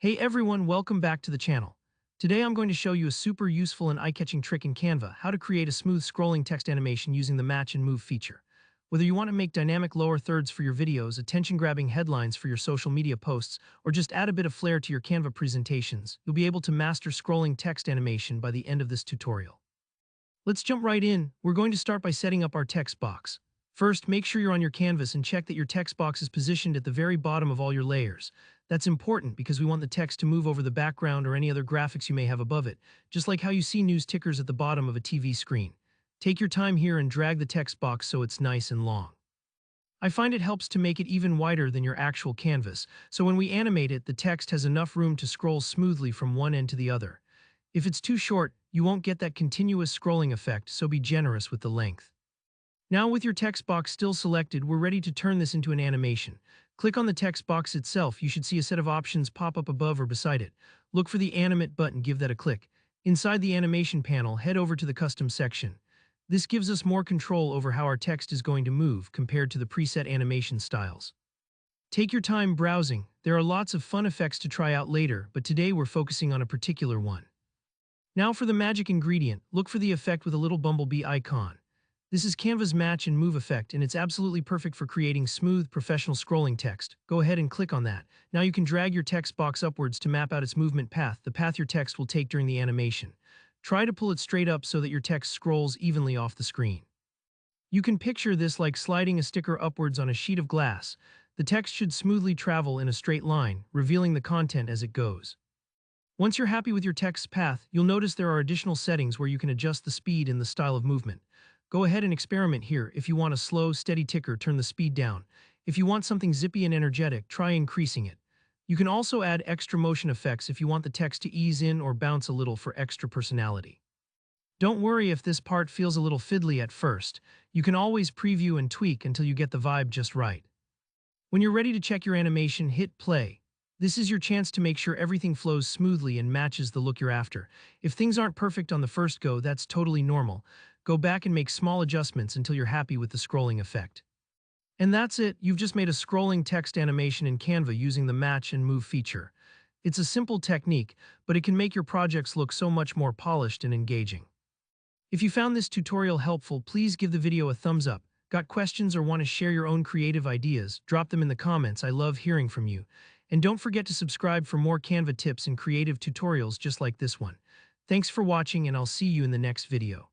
Hey everyone, welcome back to the channel. Today I'm going to show you a super useful and eye-catching trick in Canva, how to create a smooth scrolling text animation using the match and move feature. Whether you want to make dynamic lower thirds for your videos, attention-grabbing headlines for your social media posts, or just add a bit of flair to your Canva presentations, you'll be able to master scrolling text animation by the end of this tutorial. Let's jump right in. We're going to start by setting up our text box. First, make sure you're on your canvas and check that your text box is positioned at the very bottom of all your layers. That's important because we want the text to move over the background or any other graphics you may have above it, just like how you see news tickers at the bottom of a TV screen. Take your time here and drag the text box so it's nice and long. I find it helps to make it even wider than your actual canvas, so when we animate it, the text has enough room to scroll smoothly from one end to the other. If it's too short, you won't get that continuous scrolling effect, so be generous with the length. Now with your text box still selected, we're ready to turn this into an animation. Click on the text box itself. You should see a set of options pop up above or beside it. Look for the Animate button, give that a click. Inside the animation panel, head over to the Custom section. This gives us more control over how our text is going to move compared to the preset animation styles. Take your time browsing. There are lots of fun effects to try out later, but today we're focusing on a particular one. Now for the magic ingredient, look for the effect with a little bumblebee icon. This is Canva's match and move effect, and it's absolutely perfect for creating smooth, professional scrolling text. Go ahead and click on that. Now you can drag your text box upwards to map out its movement path, the path your text will take during the animation. Try to pull it straight up so that your text scrolls evenly off the screen. You can picture this like sliding a sticker upwards on a sheet of glass. The text should smoothly travel in a straight line, revealing the content as it goes. Once you're happy with your text's path, you'll notice there are additional settings where you can adjust the speed and the style of movement. Go ahead and experiment here. If you want a slow, steady ticker, turn the speed down. If you want something zippy and energetic, try increasing it. You can also add extra motion effects if you want the text to ease in or bounce a little for extra personality. Don't worry if this part feels a little fiddly at first. You can always preview and tweak until you get the vibe just right. When you're ready to check your animation, hit play. This is your chance to make sure everything flows smoothly and matches the look you're after. If things aren't perfect on the first go, that's totally normal. Go back and make small adjustments until you're happy with the scrolling effect. And that's it, you've just made a scrolling text animation in Canva using the match and move feature. It's a simple technique, but it can make your projects look so much more polished and engaging. If you found this tutorial helpful, please give the video a thumbs up. Got questions or want to share your own creative ideas? Drop them in the comments. I love hearing from you. And don't forget to subscribe for more Canva tips and creative tutorials just like this one. Thanks for watching, and I'll see you in the next video.